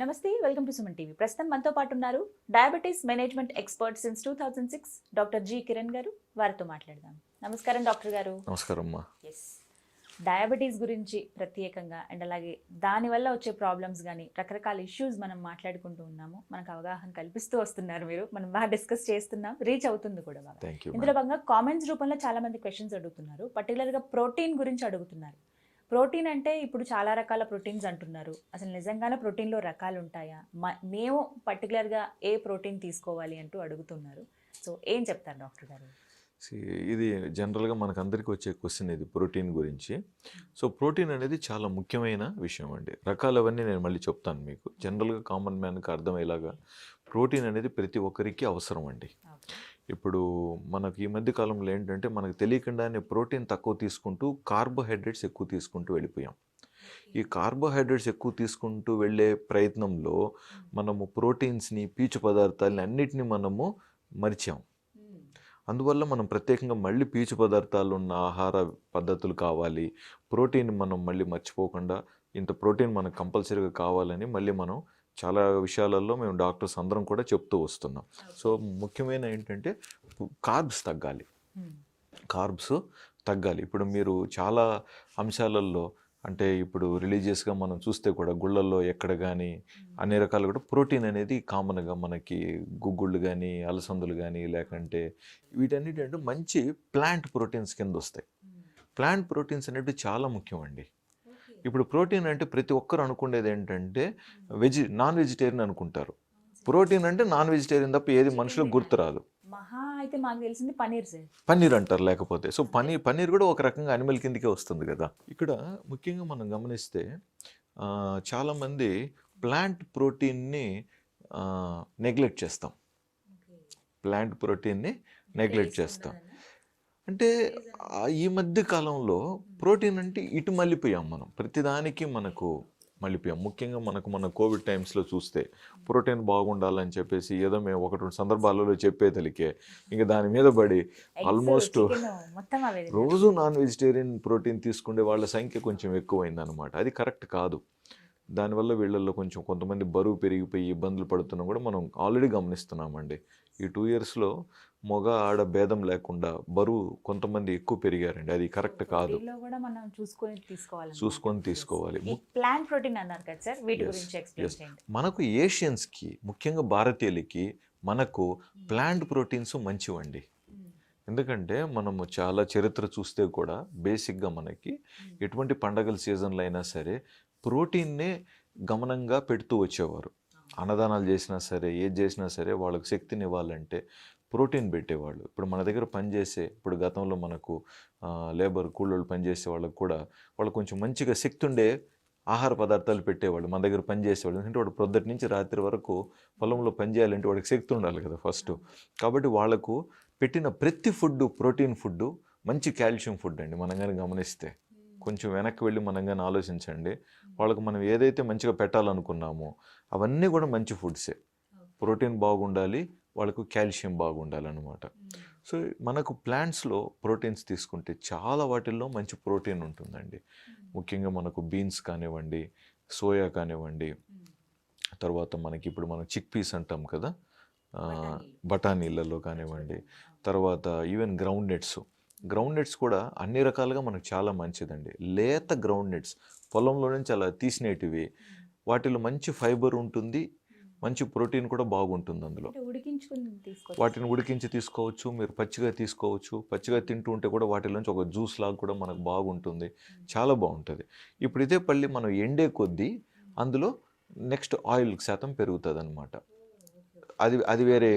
నమస్తే, welcome to Suman TV. ప్రస్తుతం మనతో పాటు ఉన్నారు diabetes management expert since 2006 doctor G Kiran గారు. వారితో మాట్లాడదాం. నమస్కారం డాక్టర్ గారు. నమస్కారం అమ్మా. ఎస్, డయాబెటీస్ గురించి ప్రత్యేకంగా అండ్ అలాగే దానివల్ల వచ్చే ప్రాబ్లమ్స్ కానీ రకరకాల ఇష్యూస్ మనం మాట్లాడుకుంటూ ఉన్నాము. మనకు అవగాహన కల్పిస్తూ వస్తున్నారు మీరు. మనం బాగా డిస్కస్ చేస్తున్నాం, రీచ్ అవుతుంది కూడా బాగా. ఇందులో భాగంగా కామెంట్స్ రూపంలో చాలా మంది క్వశ్చన్స్ అడుగుతున్నారు. పర్టికులర్గా ప్రోటీన్ గురించి అడుగుతున్నారు. ప్రోటీన్ అంటే ఇప్పుడు చాలా రకాల ప్రోటీన్స్ అంటున్నారు. అసలు నిజంగానే ప్రోటీన్లో రకాలు ఉంటాయా? మేము పర్టికులర్గా ఏ ప్రోటీన్ తీసుకోవాలి అంటూ అడుగుతున్నారు. సో ఏం చెప్తారు డాక్టర్ గారు? ఇది జనరల్గా మనకు అందరికీ వచ్చే క్వశ్చన్ ఇది ప్రోటీన్ గురించి. సో ప్రోటీన్ అనేది చాలా ముఖ్యమైన విషయం అండి. రకాలు అవన్నీ నేను మళ్ళీ చెప్తాను మీకు. జనరల్గా కామన్ మ్యాన్కి అర్థమయ్యేలాగా ప్రోటీన్ అనేది ప్రతి ఒక్కరికి అవసరం అండి. ఇప్పుడు మనకి ఈ మధ్య కాలంలో ఏంటంటే మనకు తెలియకుండానే ప్రోటీన్ తక్కువ తీసుకుంటూ కార్బోహైడ్రేట్స్ ఎక్కువ తీసుకుంటూ వెళ్ళిపోయాం. ఈ కార్బోహైడ్రేట్స్ ఎక్కువ తీసుకుంటూ వెళ్ళే ప్రయత్నంలో మనము ప్రోటీన్స్ని, పీచు పదార్థాలని అన్నిటినీ మనము మరిచాం. అందువల్ల మనం ప్రత్యేకంగా మళ్ళీ పీచు పదార్థాలు ఉన్న ఆహార పద్ధతులు కావాలి. ప్రోటీన్ మనం మళ్ళీ మర్చిపోకుండా ఇంత ప్రోటీన్ మనకు కంపల్సరీగా కావాలని మళ్ళీ మనం చాలా విషయాలలో మేము డాక్టర్స్ అందరం కూడా చెప్తూ వస్తున్నాం. సో ముఖ్యమైన ఏంటంటే కార్బ్స్ తగ్గాలి. ఇప్పుడు మీరు చాలా అంశాలలో అంటే ఇప్పుడు రిలీజియస్గా మనం చూస్తే కూడా గుళ్ళల్లో ఎక్కడ కానీ అన్ని రకాలు కూడా ప్రోటీన్ అనేది కామన్గా మనకి గుగ్గుళ్ళు కానీ, అలసందులు కానీ, లేకంటే వీటన్నిటి అంటే మంచి ప్లాంట్ ప్రోటీన్స్ కింద వస్తాయి. ప్లాంట్ ప్రోటీన్స్ అనేవి చాలా ముఖ్యం అండి. ఇప్పుడు ప్రోటీన్ అంటే ప్రతి ఒక్కరు అనుకునేది ఏంటంటే నాన్ వెజిటేరియన్ అనుకుంటారు. ప్రోటీన్ అంటే నాన్ వెజిటేరియన్ తప్ప ఏది మనుషులకు గుర్తురాదు. అయితే మాకు తెలిసింది పన్నీర్ అంటారు. లేకపోతే సో పన్నీర్ కూడా ఒక రకంగా అనిమల్ కిందకే వస్తుంది కదా. ఇక్కడ ముఖ్యంగా మనం గమనిస్తే చాలామంది ప్లాంట్ ప్రోటీన్ని నెగ్లెక్ట్ చేస్తాం. అంటే ఈ మధ్య కాలంలో ప్రోటీన్ అంటే ఇటు మళ్ళీపోయాం మనం. ప్రతిదానికి మనకు మళ్ళీపోయాం. ముఖ్యంగా మన కోవిడ్ టైమ్స్లో చూస్తే ప్రోటీన్ బాగుండాలని చెప్పేసి ఏదో మేము 1-2 సందర్భాలలో చెప్పేతలికే ఇంకా దాని మీద పడి ఆల్మోస్ట్ రోజు నాన్ వెజిటేరియన్ ప్రోటీన్ తీసుకునే వాళ్ళ సంఖ్య కొంచెం ఎక్కువైందనమాట. అది కరెక్ట్ కాదు. దానివల్ల వీళ్ళల్లో కొంతమంది బరువు పెరిగిపోయి ఇబ్బందులు పడుతున్నా కూడా మనం ఆల్రెడీ గమనిస్తున్నామండి. ఈ 2 yearsలో మగ ఆడ భేదం లేకుండా బరువు కొంతమంది ఎక్కువ పెరిగారండి. అది కరెక్ట్ కాదు. చూసుకొని తీసుకోవాలి. ప్లాంట్ ప్రోటీన్ అన్నారు కదా సార్, వీటి గురించి ఎక్స్ప్లెయిన్ చేయండి. మనకు ఏషియన్స్కి, ముఖ్యంగా భారతీయులకి మనకు ప్లాంట్ ప్రోటీన్స్ మంచివండి. ఎందుకంటే మనము చాలా చరిత్ర చూస్తే కూడా బేసిక్గా మనకి ఎటువంటి పండగల సీజన్లో అయినా సరే ప్రోటీన్నే గమనంగా పెడుతూ వచ్చేవారు. అన్నదానాలు చేసినా సరే, ఏది చేసినా సరే వాళ్ళకి శక్తిని ఇవ్వాలంటే ప్రోటీన్ పెట్టేవాళ్ళు. ఇప్పుడు మన దగ్గర ఇప్పుడు గతంలో మనకు లేబర్ కూలోళ్ళు పనిచేసే వాళ్ళకు కూడా వాళ్ళు కొంచెం మంచిగా శక్తి ఉండే ఆహార పదార్థాలు పెట్టేవాళ్ళు. మన దగ్గర పనిచేసేవాళ్ళు. ఎందుకంటే వాడు పొద్దుటి నుంచి రాత్రి వరకు పొలంలో పనిచేయాలంటే వాడికి శక్తి ఉండాలి కదా ఫస్ట్. కాబట్టి వాళ్ళకు పెట్టిన ప్రతి ఫుడ్ ప్రోటీన్ ఫుడ్, మంచి కాల్షియం ఫుడ్ అండి. మనం కానీ గమనిస్తే కొంచెం వెనక్కి వెళ్ళి మనం కానీ ఆలోచించండి. వాళ్ళకు మనం ఏదైతే మంచిగా పెట్టాలనుకున్నామో అవన్నీ కూడా మంచి ఫుడ్సే. ప్రోటీన్ బాగుండాలి, వాళ్ళకు కాల్షియం బాగుండాలన్నమాట. సో మనకు ప్లాంట్స్లో ప్రోటీన్స్ తీసుకుంటే చాలా వాటిల్లో మంచి ప్రోటీన్ ఉంటుందండి. ముఖ్యంగా మనకు బీన్స్ కానివ్వండి, సోయా కానివ్వండి, తర్వాత మనకి ఇప్పుడు మనం చిక్ పీస్ అంటాం కదా, బఠానీలలో కానివ్వండి, తర్వాత ఈవెన్ గ్రౌండ్ నట్స్ కూడా అన్ని రకాలుగా మనకు చాలా మంచిదండి. లేత గ్రౌండ్ నట్స్ పొలంలో నుంచి అలా తీసినేటివి, వాటిలో మంచి ఫైబర్ ఉంటుంది, మంచి ప్రోటీన్ కూడా బాగుంటుంది అందులో. వాటిని ఉడికించి తీసుకోవచ్చు, మీరు పచ్చిగా తీసుకోవచ్చు. పచ్చిగా తింటూ ఉంటే కూడా వాటిలోంచి ఒక జ్యూస్ లాగా కూడా మనకు బాగుంటుంది, చాలా బాగుంటుంది. ఇప్పుడు ఇదే పల్లి మనం ఎండే కొద్దీ అందులో నెక్స్ట్ ఆయిల్ శాతం పెరుగుతుంది అనమాట. అది వేరే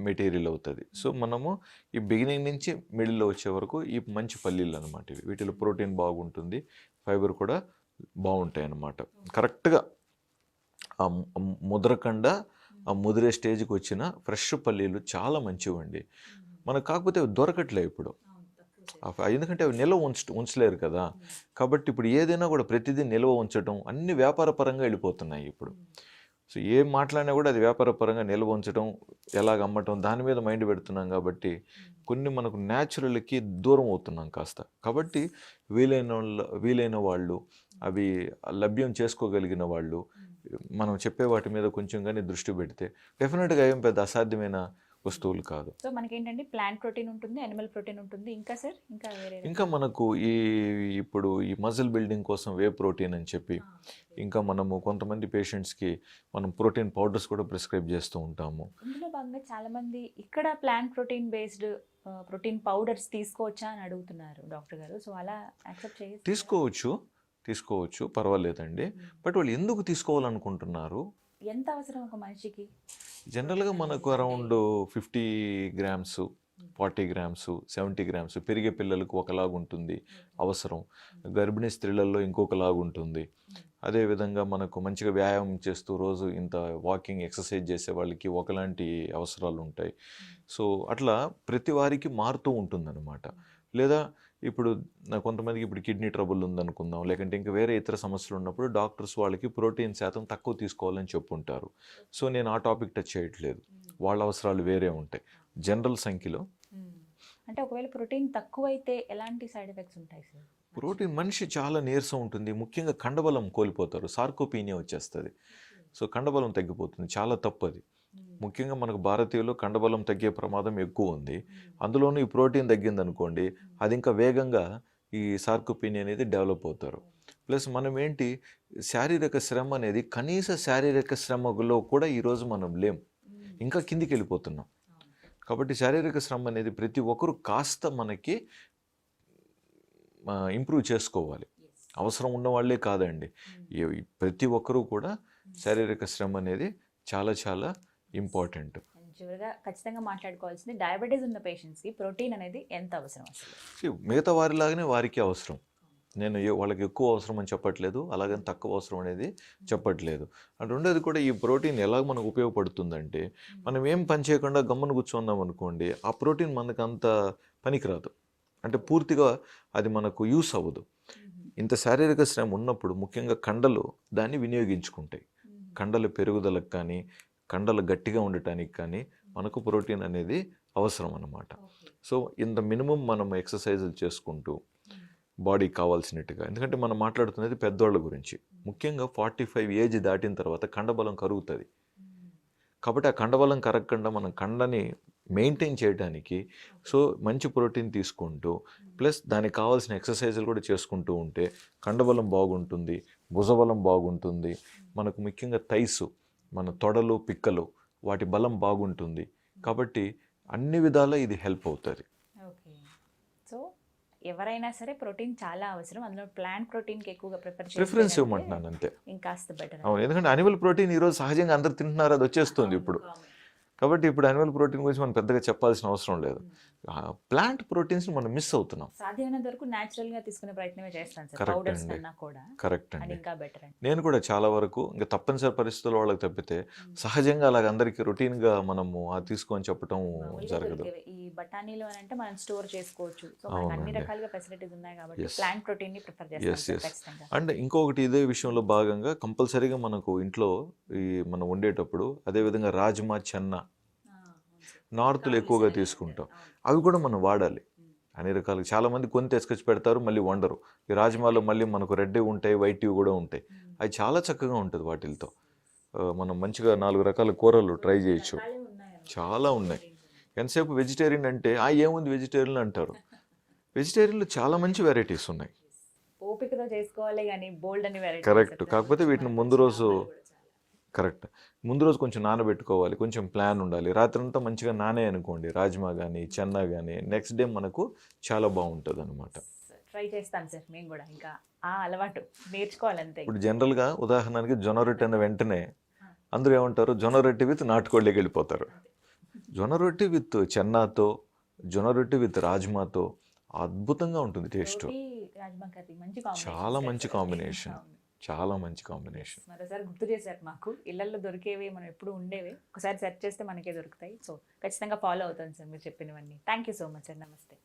మెటీరియల్ అవుతుంది. సో మనము ఈ బిగినింగ్ నుంచి మిడిల్లో వచ్చే వరకు ఈ మంచి పల్లీలు అనమాట. వీటిలో ప్రోటీన్ బాగుంటుంది, ఫైబర్ కూడా బాగుంటాయి అన్నమాట. కరెక్ట్గా ముద్రకుండా ముదిరే స్టేజ్కి వచ్చిన ఫ్రెష్ పల్లీలు చాలా మంచివండి. మనకు కాకపోతే అవి దొరకట్లే ఇప్పుడు. ఎందుకంటే అవి నిల్వ ఉంచలేరు కదా. కాబట్టి ఇప్పుడు ఏదైనా కూడా ప్రతిదీ నిల్వ ఉంచడం అన్ని వ్యాపార పరంగా వెళ్ళిపోతున్నాయి ఇప్పుడు. సో ఏం మాట్లాడినా కూడా అది వ్యాపార పరంగా నిల్వ ఉంచడం, ఎలాగ అమ్మటం, దాని మీద మైండ్ పెడుతున్నాం. కాబట్టి కొన్ని మనకు న్యాచురల్కి దూరం అవుతున్నాం కాస్త. కాబట్టి వీలైన వాళ్ళు అవి లభ్యం చేసుకోగలిగిన వాళ్ళు మనం చెప్పే వాటి మీద కొంచెం కానీ దృష్టి పెడితే డెఫినెట్గా ఏం పెద్ద అసాధ్యమైన వస్తువులు కాదు. సో మనకేంటంటే ప్లాంట్ ప్రోటీన్ ఉంటుంది, యానిమల్ ప్రోటీన్ ఉంటుంది, ఇంకా సార్ ఇంకా వేరే ఇంకా మనకు ఇప్పుడు ఈ మజిల్ బిల్డింగ్ కోసం వే ప్రోటీన్ అని చెప్పి, ఇంకా మనము కొంతమంది పేషెంట్స్కి మనం ప్రోటీన్ పౌడర్స్ కూడా ప్రిస్క్రైబ్ చేస్తూ ఉంటాము. ఇందులో భాగంగా చాలా మంది ఇక్కడ plant protein based protein powders తీసుకోవచ్చా అని అడుగుతున్నారు డాక్టర్ గారు. సో అలా యాక్సెప్ట్ చేసి తీసుకోవచ్చు పర్వాలేదండి. బట్ వాళ్ళు ఎందుకు తీసుకోవాలనుకుంటున్నారు? ఎంత అవసరం ఒక మనిషికి? జనరల్గా మనకు అరౌండ్ 50 గ్రామ్స్, 40 గ్రామ్స్, 70 గ్రామ్స్ పెరిగే పిల్లలకు ఒకలాగా ఉంటుంది అవసరం, గర్భిణీ స్త్రీలలో ఇంకొకలాగా ఉంటుంది. అదేవిధంగా మనకు మంచిగా వ్యాయామం చేస్తూ రోజు ఇంత వాకింగ్ ఎక్సర్సైజ్ చేసే వాళ్ళకి ఒకలాంటి అవసరాలు ఉంటాయి. సో అట్లా ప్రతి వారికి మారుతూ ఉంటుందన్నమాట. లేదా ఇప్పుడు కొంతమందికి ఇప్పుడు కిడ్నీ ట్రబుల్ ఉందనుకుందాం, లేకంటే ఇంకా వేరే ఇతర సమస్యలు ఉన్నప్పుడు డాక్టర్స్ వాళ్ళకి ప్రోటీన్ శాతం తక్కువ తీసుకోవాలని చెప్పుంటారు. సో నేను ఆ టాపిక్ టచ్ చేయట్లేదు, వాళ్ళ అవసరాలు వేరే ఉంటాయి. జనరల్ సంఖ్యలో అంటే ఒకవేళ ప్రోటీన్ తక్కువైతే ఎలాంటి సైడ్ ఎఫెక్ట్స్ ఉంటాయి సార్? ప్రోటీన్ మనిషి చాలా నీరసం ఉంటుంది, ముఖ్యంగా కండబలం కోల్పోతారు, సార్కోపీనియా వచ్చేస్తుంది. సో కండబలం తగ్గిపోతుంది, చాలా తప్పు అది. ముఖ్యంగా మనకు భారతీయులు కండబలం తగ్గే ప్రమాదం ఎక్కువ ఉంది. అందులోనూ ఈ ప్రోటీన్ తగ్గిందనుకోండి, అది ఇంకా వేగంగా ఈ సార్కోపీనియా అనేది డెవలప్ అవుతారు. ప్లస్ మనం ఏంటి, శారీరక శ్రమ అనేది కనీస శారీరక శ్రమలో కూడా ఈరోజు మనం లేం, ఇంకా కిందికి వెళ్ళిపోతున్నాం. కాబట్టి శారీరక శ్రమ అనేది ప్రతి ఒక్కరు కాస్త మనకి ఇంప్రూవ్ చేసుకోవాలి. అవసరం ఉన్న వాళ్ళే కాదండి, ప్రతి ఒక్కరూ కూడా శారీరక శ్రమ అనేది చాలా చాలా ఇంపార్టెంట్. చివరిగా ఖచ్చితంగా మాట్లాడుకోవాల్సింది, డయాబెటీస్ ఉన్న పేషెంట్స్కి ప్రోటీన్ అనేది ఎంత అవసరం అసలు? మిగతా వారిలాగానే వారికి అవసరం. నేను వాళ్ళకి ఎక్కువ అవసరం అని చెప్పట్లేదు, అలాగని తక్కువ అవసరం అనేది చెప్పట్లేదు. అండ్ రెండోది కూడా ఈ ప్రోటీన్ ఎలా మనకు ఉపయోగపడుతుందంటే, మనం ఏం పని చేయకుండా గమ్మున కూర్చున్నాం అనుకోండి, ఆ ప్రోటీన్ మనకు అంత పనికిరాదు, అంటే పూర్తిగా అది మనకు యూస్ అవ్వదు. ఇంత శారీరక శ్రమ ఉన్నప్పుడు ముఖ్యంగా కండలు దాన్ని వినియోగించుకుంటాయి. కండల పెరుగుదలకు కానీ, కండలు గట్టిగా ఉండటానికి కానీ మనకు ప్రోటీన్ అనేది అవసరం అన్నమాట. సో ఇంత మినిమం మనం ఎక్సర్సైజులు చేసుకుంటూ బాడీకి కావాల్సినట్టుగా, ఎందుకంటే మనం మాట్లాడుతున్నది పెద్దవాళ్ళ గురించి, ముఖ్యంగా 45 ఏజ్ దాటిన తర్వాత కండబలం కరుగుతుంది. కాబట్టి ఆ కండబలం కరగకుండా మనం కండని మెయింటైన్ చేయడానికి సో మంచి ప్రోటీన్ తీసుకుంటూ ప్లస్ దానికి కావాల్సిన ఎక్సర్సైజులు కూడా చేసుకుంటూ ఉంటే కండబలం బాగుంటుంది, భుజబలం బాగుంటుంది, మనకు ముఖ్యంగా థైసు, మన తొడలు పిక్కలు వాటి బలం బాగుంటుంది. కాబట్టి అన్ని విధాలా ఇది హెల్ప్ అవుతుంది. ఓకే, సో ఎవరైనా సరే ప్రోటీన్ చాలా అవసరం, అందులో ప్లాంట్ ప్రోటీన్కి ఎక్కువగా ప్రిఫరెన్స్ ఇవ్వమంటున్నాను అంతే. ఇంకాస్త బెటర్. అవును, ఎందుకంటే అనిమల్ ప్రోటీన్ ఈరోజు సహజంగా అందరు తింటున్నారు, అది వచ్చేస్తుంది ఇప్పుడు. కాబట్టి ఇప్పుడు అనిమల్ ప్రోటీన్ గురించి మనం పెద్దగా చెప్పాల్సిన అవసరం లేదు. ప్లాంట్ ప్రోటీన్స్ మనం మిస్ అవుతున్నాం. సాధ్యమైనంత వరకు న్యాచురల్ గా తీసుకునే ప్రయత్నమే చేస్తాను సార్, కరెక్ట్ పౌడర్స్ అండి, కన్నా కూడా. కరెక్ట్ అది అండి. ఇంకా బెటర్ అండి. నేను కూడా చాలా వరకు ఇంకా తప్పనిసరి పరిస్థితుల్లో వాళ్ళకి తప్పితే సహజంగా అలాగ అందరికీ రొటీన్గా మనము తీసుకొని చెప్పడం మామూలుగా జరగదు. దొరికేవి. ఈ బఠానీలు అని అంటే మనం స్టోర్ చేసుకోవచ్చు, సో మనకి అన్ని అవునండి. రకాలుగా ఫెసిలిటీస్ ఉన్నాయి కాబట్టి Yes. ప్లాంట్ ప్రోటీన్ ని ప్రిఫర్ ఎస్ చేస్తాం ఎస్. ఖచ్చితంగా. అండ్ ఇంకొకటి ఇదే విషయంలో భాగంగా కంపల్సరీగా మనకు ఇంట్లో మనం వండేటప్పుడు అదేవిధంగా రాజ్మా, చెన్న నార్త్లో ఎక్కువగా తీసుకుంటాం, అవి కూడా మనం వాడాలి అన్ని రకాలుగా. చాలామంది కొని తెచ్చుకొచ్చి పెడతారు, మళ్ళీ వండరు. ఈ రాజ్మాలో మళ్ళీ మనకు రెడ్ ఉంటాయి, వైట్ కూడా ఉంటాయి, అవి చాలా చక్కగా ఉంటుంది వాటితో. మనం మంచిగా 4 రకాల కూరలు ట్రై చేయొచ్చు, చాలా ఉన్నాయి. ఎంతసేపు వెజిటేరియన్ అంటే ఏముంది వెజిటేరియన్ అంటారు, వెజిటేరియన్లో చాలా మంచి వెరైటీస్ ఉన్నాయి. ఓపికతో చేసుకోవాలి కానీ బోల్డ్ అని వెరైటీ. కరెక్ట్, కాకపోతే వీటిని ముందు రోజు కొంచెం నానబెట్టుకోవాలి, కొంచెం ప్లాన్ ఉండాలి. రాత్రంతా మంచిగా నానే అనుకోండి రాజ్మా కానీ చెన్నా కానీ, నెక్స్ట్ డే మనకు చాలా బాగుంటుంది అనమాట. ట్రై చేస్తాను సార్ మేము కూడా, ఇంకా ఆ అలవాటు నేర్చుకోవాలంతే. ఇప్పుడు జనరల్గా ఉదాహరణకి జొన్న రొట్టె అన్న వెంటనే అందరూ ఏమంటారు, జొన్న రొట్టె విత్ నాటుకోళ్ళకి వెళ్ళిపోతారు. జొన్న రొట్టె విత్ చెన్నాతో, జొన్న రొట్టె విత్ రాజ్మాతో అద్భుతంగా ఉంటుంది టేస్ట్. రోటీ రాజ్మా కర్రీ మంచి కాంబినేషన్, చాలా మంచి కాంబినేషన్, చాలా మంచి కాంబినేషన్. మరోసారి గుర్తు చేశారు మాకు, ఇళ్లలో దొరికేవి మనం ఎప్పుడు ఉండేవి, ఒకసారి సెర్చ్ చేస్తే మనకే దొరుకుతాయి. సో ఖచ్చితంగా ఫాలో అవుతాను సార్ మీరు చెప్పినవన్నీ. Thank you so much sir, నమస్తే.